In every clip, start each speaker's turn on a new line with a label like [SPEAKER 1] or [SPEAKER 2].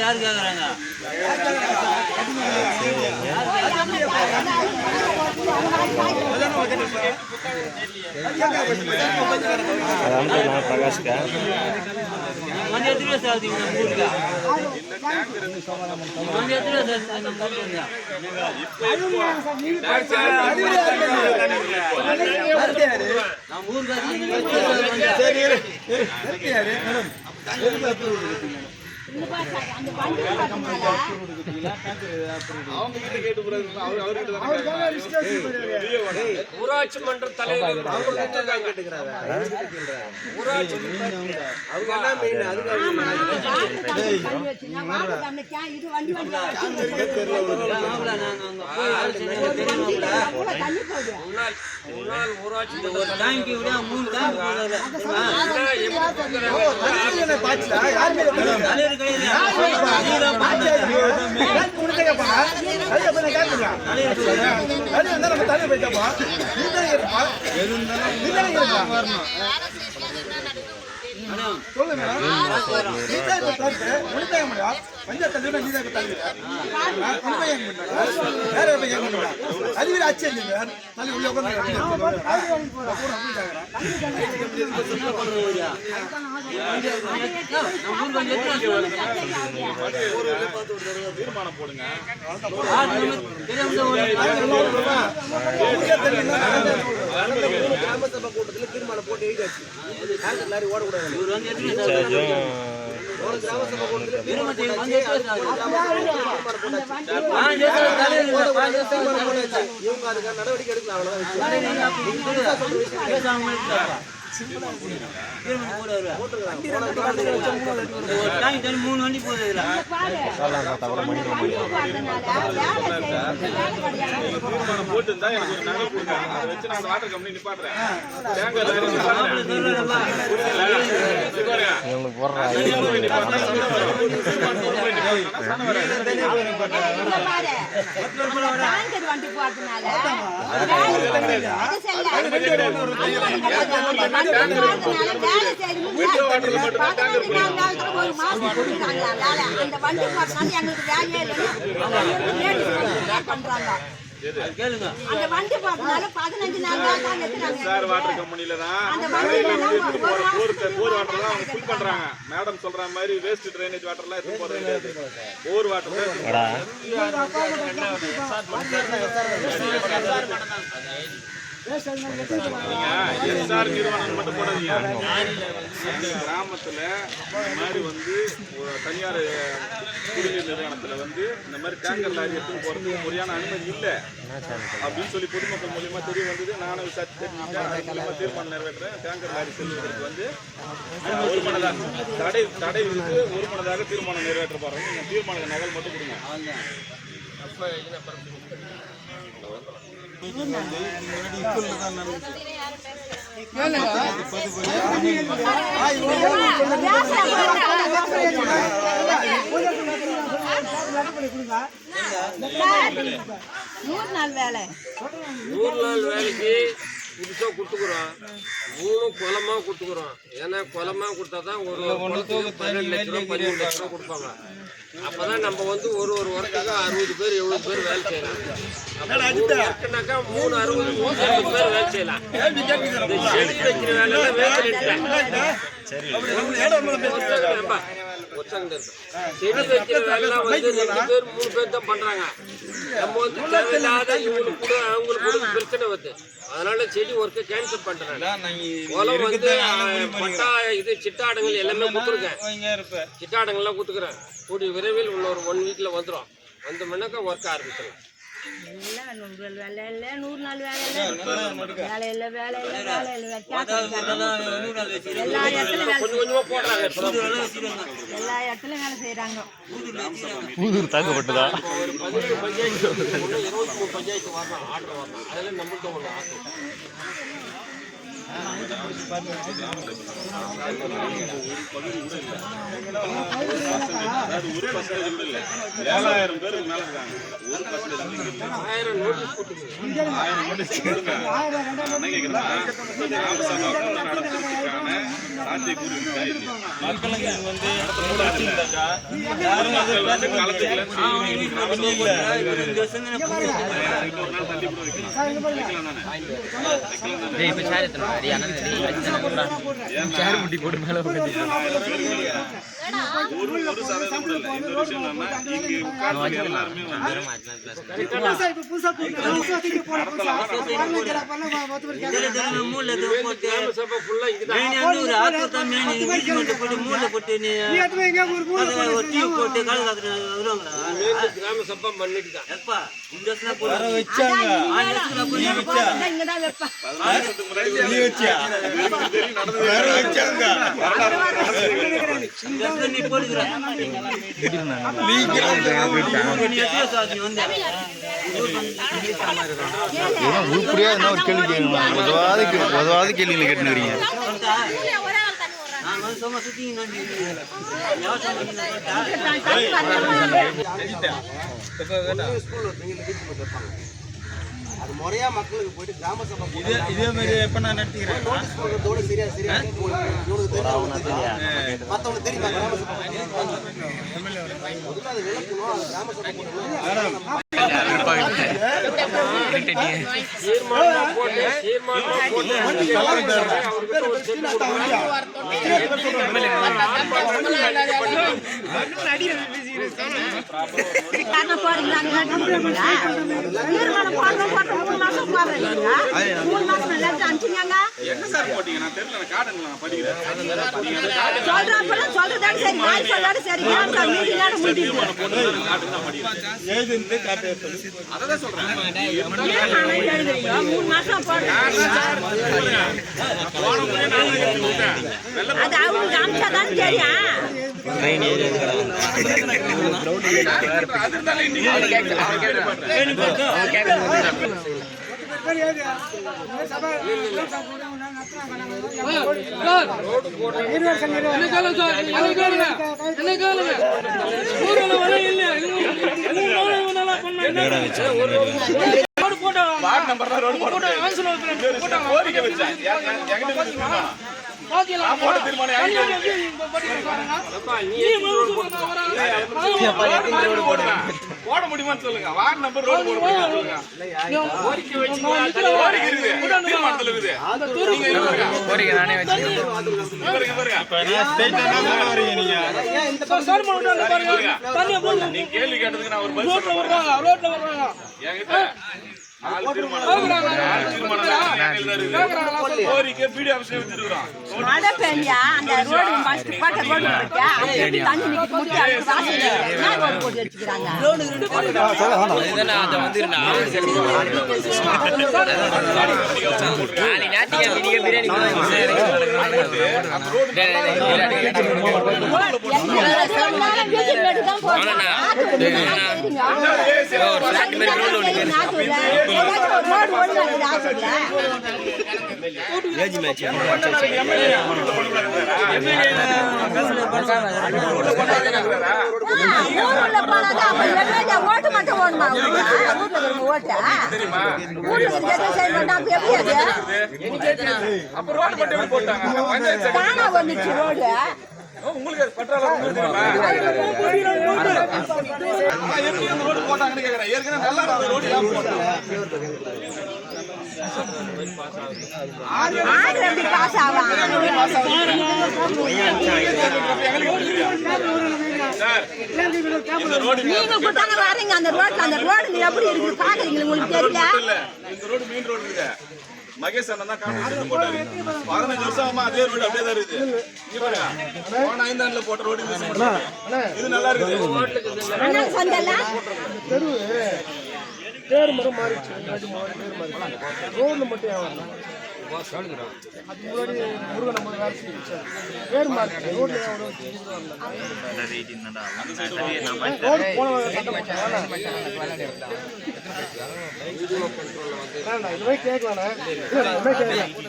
[SPEAKER 1] யாரு கேக்குறாங்க
[SPEAKER 2] प्रकाश का
[SPEAKER 3] ஊராட்சி மன்ற தலைவர் தீர்மானம் போடுங்க. கூட்டத்தில் தீர்மானம் போட்டு எழுதியாச்சு. ஓடக்கூடாது. இவங்க அதுக்கு நடவடிக்கை எடுக்கலாம். அவ்வளவுதான்.
[SPEAKER 1] மூணு வண்டி போகுது.
[SPEAKER 3] போட்டுருந்தா எனக்கு ஒரு நகை கொடுங்க. அதை வச்சு நான் வாட்டர் கம்பெனி நிப்பாட்டுறேன். மேடம் சொல்ற மாதிரி வேஸ்ட் ட்ரைனேஜ் வாட்டர் எல்லாம் எடுத்து போறது போர் வாட்டர் எஸ்ஆர் நிறுவனம் மட்டும் போடாதீங்க. கிராமத்துல இந்த மாதிரி வந்து தனியார் குடிநீர் நிறுவனத்துல வந்து இந்த மாதிரி டேங்கர் லாரி எடுத்து போறதுக்கு முறையான அனுமதி இல்லை அப்படின்னு சொல்லி பொதுமக்கள் மூலியமா தெரிய வந்தது. நானும் விசாரிச்சு தெரிஞ்சுக்கிட்டேன். தீர்மானம் நிறைவேற்றுறேன். டேங்கர் லாரி செல்வதற்கு வந்து ஒரு மனதாக தடை விதித்து ஒரு மனதாக தீர்மானம் நிறைவேற்ற போறாங்க. நீங்க தீர்மான நகல் மட்டும் கொடுங்க.
[SPEAKER 4] நூறு நாள் வேலைக்கு புதுசா கொடுத்துக்குறோம். 3 குளமா கொடுத்துக்குறோம். ஏன்னா குளமா கொடுத்தா தான் ஒரு 12 லட்ச ரூபா 13 லட்ச ரூபா கொடுப்பாங்க. அப்பதான் நம்ம வந்து ஒரு வருஷத்துக்கு 60 பேர் 70 பேர் வேலை செய்யலாம். 3 60 பேர் வேலை செய்யலாம். செடி வைக்கிற வேலை செடி வைக்கிற வேலை வந்து 2 பேர் 3 பேர் தான் பண்றாங்க. நம்ம வந்து தேவையில்லாத இவங்களுக்கு கூட அவங்களுக்கு கூட பிரச்சனை வருது. அதனால செடி ஒர்க்கை கேன்சல் பண்றேன். குளம் வந்து பட்டா இது சிட்டாடங்கள் எல்லாமே கொடுத்துருக்கேன். சிட்டாடங்கள்லாம் கொடுத்துக்கிறேன். கூடிய விரைவில் உள்ள ஒரு 1 வீக்ல வந்துடும். வந்த முன்னாக்க ஒர்க் ஆரம்பிச்சிடலாம்.
[SPEAKER 5] 100 நாள் வேலை
[SPEAKER 4] கொஞ்சமா போடுறாங்க.
[SPEAKER 5] எல்லா இடத்துலயும் வேலை செய்யறாங்க.
[SPEAKER 2] புதூர் தாக்கப்பட்டதா
[SPEAKER 4] 23 பஞ்சாயத்து வரலாம். ஆர்டர் வரலாம். அதெல்லாம் நம்மள்கிட்ட ஒன்று ஆகும்.
[SPEAKER 3] அதாவது 1% கூட இல்ல. 7,000 பேருக்கு மேல இருக்காங்க. 1% இல்ல. 1000 நோட்டீஸ் கொடுங்க. என்ன கேக்குறா? ராமசபாவுக்கு நடத்துறதுக்கான சாத்தியக்கூறு இருக்கா இல்லையா?
[SPEAKER 2] மக்களுக்கு வந்து
[SPEAKER 3] யாரும் மக்கள் வந்து கலந்துக்கலன்னு சொல்லி ஒரு சதவீதம் கூட இல்லை. இந்த விஷயம் என்னன்னா இங்க உட்கார்ந்து எல்லாருமே
[SPEAKER 4] கிராம சபா பண்ணிட்டு தான்
[SPEAKER 6] உருப்படியா என்ன ஒரு கேள்வி உதவாத கேள்விகளை கேட்டுக்கிறீங்க.
[SPEAKER 7] அது முறையா மக்களுக்கு போயிட்டு கிராம சபை
[SPEAKER 2] இதே மாதிரி எப்ப நான் நடத்திக்கிறேன்
[SPEAKER 7] சரியா மத்தவங்க தெரியுமா கிராம சபை அது விளக்கணும். அது கிராம சபை
[SPEAKER 3] என்ன சார் போட்டீங்க? நான் தெரியல, நான் கார்டன்ல நான் படிக்கிறேன். அதான் சொல்றேன். வார்டு நம்பர்ல ரோடு போட்டு கோரிக்கை வச்சேன். போட முடியுமான்னு சொல்லுங்க. வார்டு நம்பர் ரோடு போடுங்க. நீங்க கேள்வி கேட்டதுக்கு நான் ஒரு பதில் சொல்றேன். கோரிக்கை வீடியோ ஆஃபீஸ்ல வச்சிருக்கோம்.
[SPEAKER 5] மழை பெஞ்சா அந்த ரோடு ஃபர்ஸ்ட் பாட்ட ரோடு போட்டா அந்த தண்ணி நிக்க முடிச்சு அந்த வாசல்ல என்ன ரோடு போட்டு வச்சிருக்காங்க.
[SPEAKER 4] இதெல்லாம் அத வந்துருடா. நாளை நாட்டிக்கு வீடியோ பிரியாணி
[SPEAKER 5] ஓட்டு மட்டும் ஓடுமா வந்துச்சு ரோடு
[SPEAKER 3] உங்களுக்கு ரோடு போட்டாங்கன்னு கேக்குறேன். ஏற்கனவே நல்லா இருந்த ரோடு ஏன் போட்டாங்க?
[SPEAKER 5] வரீங்க அந்த ரோட்ல அந்த ரோடு எப்படி இருக்கு பாக்குறீங்க உங்களுக்கு தெரியல.
[SPEAKER 3] இந்த ரோடு மெயின் ரோடு இருக்கு. மகேஷ் அண்ணன் தான் கான்ட்ராக்ட் போட்டாரு. 15 வருஷமா அதே ரோடு அப்படியே தான் இருக்குது. இங்க பாருங்க, போன 5 ஆண்டுல போட்ட ரோடு இது நல்லா இருக்குது.
[SPEAKER 7] பேர் மரம் மாறிச்சு. ரோடு மட்டும்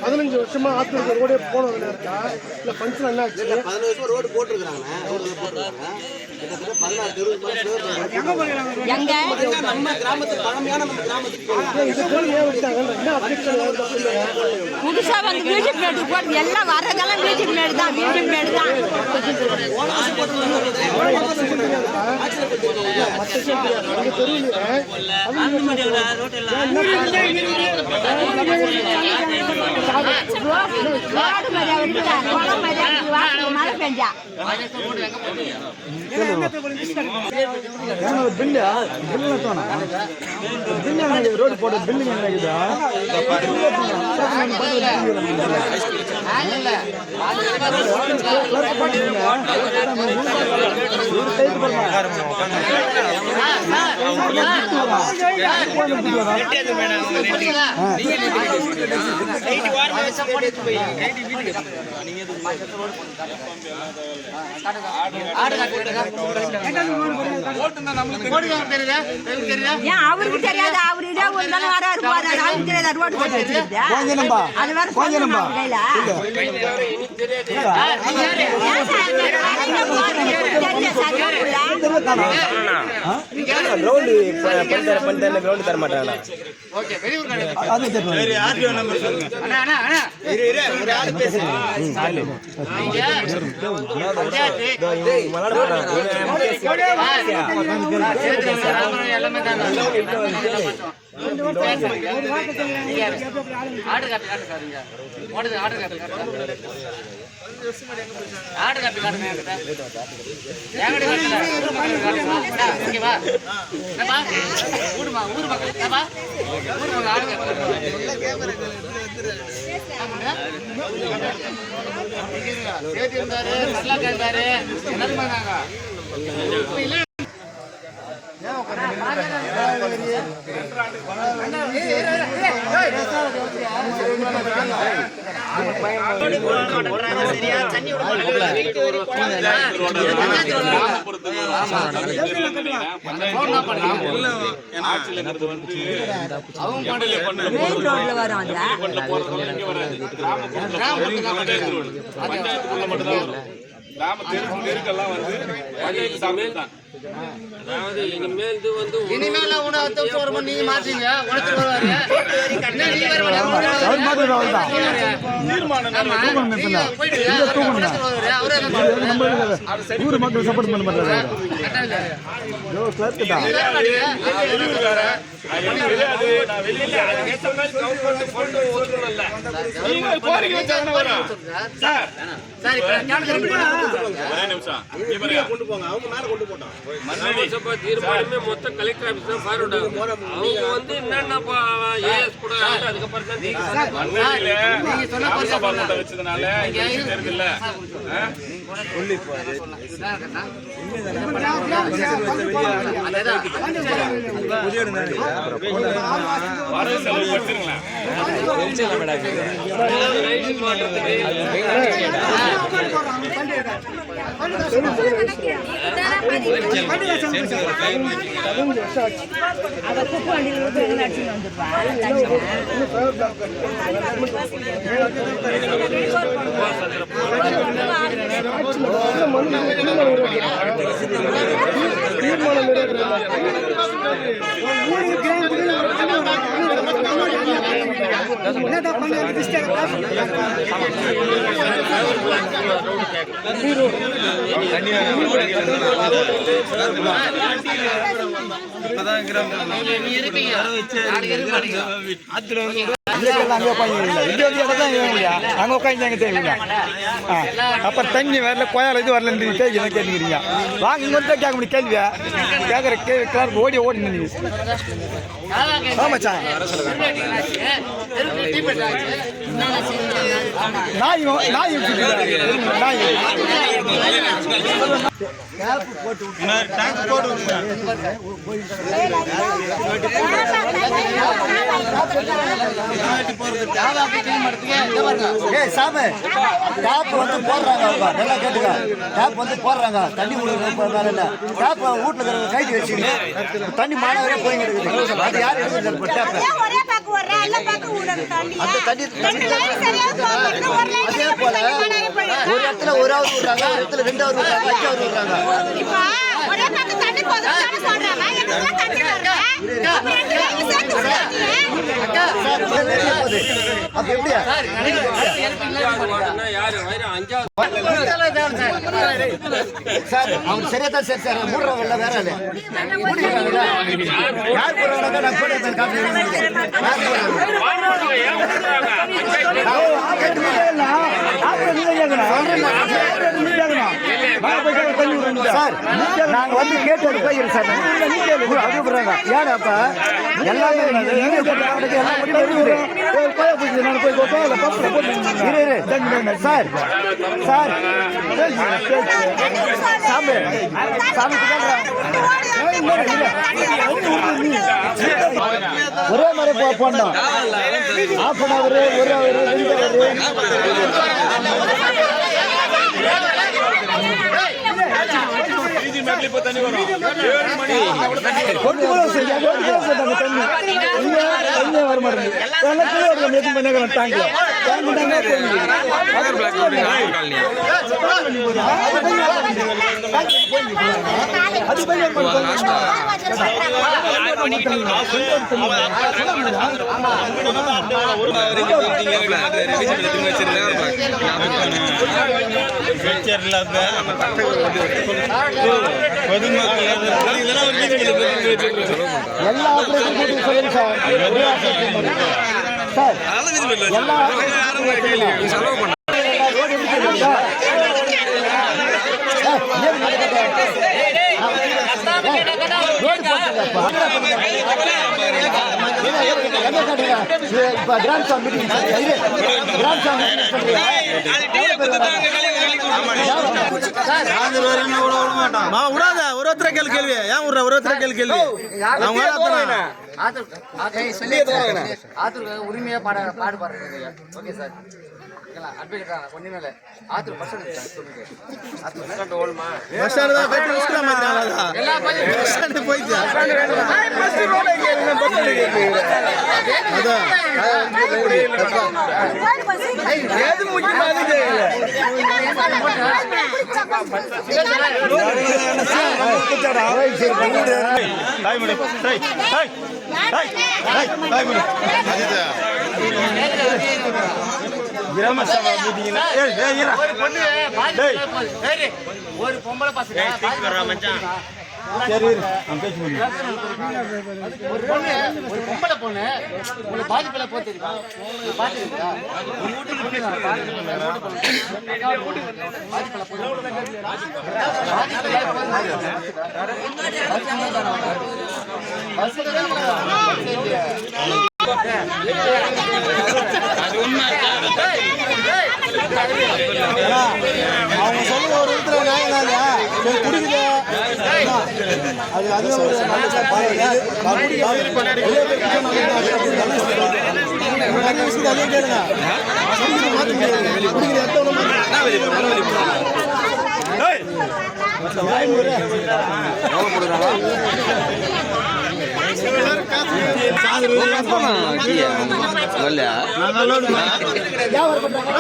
[SPEAKER 8] பதினஞ்சு வருஷமா ஆத்துல ரோடே போனவங்க இருக்கா இல்ல பஞ்சம் என்ன ஆச்சு?
[SPEAKER 7] 15 வருஷம் ரோடு போட்டுருக்காங்க. கிட்டத்தட்ட 16 தெருவுக்கு
[SPEAKER 5] எங்க
[SPEAKER 7] நம்ம கிராமத்துக்கு பழமையான நம்ம கிராமத்துக்கு
[SPEAKER 8] இது போல ஏன் விட்டாங்க? என்ன அப்டேஷன்
[SPEAKER 5] புதுசா வந்து மியூசிக் மேடு போட்டு எல்லாம் வர்றதெல்லாம் மியூசிக் மேடு தான், மியூசிக் மேடு தான். ரோடு மரியா விட்டா குளம் மரியா வாசல் மழை பெஞ்சா
[SPEAKER 8] ரோடு போட்ட பில்டிங்
[SPEAKER 5] ஏன் அவருக்கு தெரியாது? அவரு இதே ஒரு தானே வராரு போறாரு, அவருக்கு தெரியாது ரோடு போட்டு வச்சிருக்கா. அது வேற சொல்லணுமா கையில?
[SPEAKER 7] ரோடு தர மாட்டாங்க.
[SPEAKER 4] அதாவது இனிமேல் இது வந்து
[SPEAKER 7] நீங்க மாற்றீங்க
[SPEAKER 8] ஊர் மக்கள் சப்போர்ட் பண்ண மாட்டாங்க.
[SPEAKER 4] தீர்மானமே மொத்த கலெக்டர் ஆபீஸ் தான் ஃபார்வர்ட் ஆகும். அவங்க வந்து என்னென்ன ஏஎஸ் கூட அதுக்கப்புறம் தான்
[SPEAKER 3] வச்சதுனால தெரியல.
[SPEAKER 8] அப்புறம் தண்ணி வரல கோயால இது வரல கேள்வி கேட்டுக்கிறீங்க. வாங்க இங்க வந்து கேட்க முடியும் கேள்வியா கேட்கற கேள்வி ஓடி ஓடி ஆமாச்சா நாய் நாய்
[SPEAKER 2] டாக்ஸ் போட்டு
[SPEAKER 7] சாமி டேப் வந்து போடுறாங்க நல்லா கேட்டுக்க டேப் வந்து போடுறாங்க தண்ணி கொடுக்குறாங்க டேப் வீட்டுல இருக்கிற கைட்டு வச்சுக்கிட்டு தண்ணி மாணவரே போய் இருக்குது அது யார் எடுக்கிறது டேப் அந்த தண்ணி அதே போல ஒரு இடத்துல ஒரு அவர் விடுறாங்க ஒரு இடத்துல 2 அவர் விடுறாங்க 5 அவர் விடுறாங்க அப்ப எப்படியா சார் அவங்க சரியா தான் சரி சார் மூடுறவங்க வேற இல்ல யார் போறாங்க நான் போடுறேன் சார் நாங்க வந்து கேட்டு போயிருக்கோம் சார் அதுபடுறாங்க ஏன்னாப்ப எல்லாமே சார் சார் சாமி சாமி ஒரே மாதிரி போனோம் half an hour ஒரு hour 2 hour
[SPEAKER 3] தண்ணி வரும் 7 மணி
[SPEAKER 8] தண்ணி வர மாட்டேங்குது
[SPEAKER 7] எல்லா ஆபரேஷன் சொல்லுங்க சார் எல்லா grand song meeting grand song
[SPEAKER 2] ஒருத்தர கேள்வி ஏன் விடுற ஒருத்தர கேள்வி
[SPEAKER 7] உரிமையா பாடுபாடுறது ஓகே சார் அட்வொகேட் ஒண்ணுமே இல்லை ஆத்தூர் பஸ் ஒரு பொம்பளை பசங்க ஒரு பொம்பளை பொண்ணு உங்களுக்கு பாதிப்புல போ தெரியுமா பாத்துருக்கீங்களா அவங்க சொல்லுங்க ஒரு இடத்துல நாங்க குடிக்குது அது அதுவும் ஒரு நல்ல விஷயத்தை அதையும் கேளுங்க மாற்ற முடியாது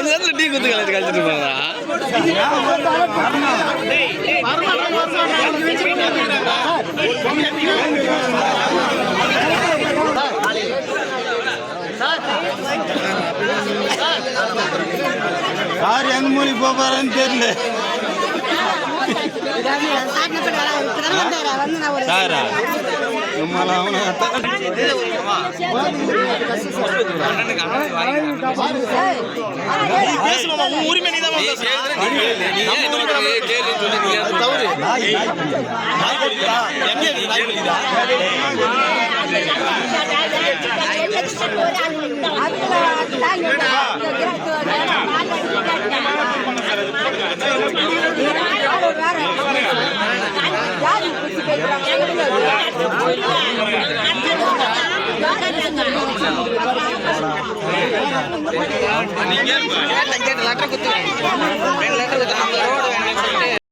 [SPEAKER 7] குடிக்கிற
[SPEAKER 6] டீ குத்து கழிச்சிட்டு போறா
[SPEAKER 2] யார் எங்க மூலி போறான்னு தெரியல உரிமை
[SPEAKER 5] லெட்டர் குத்து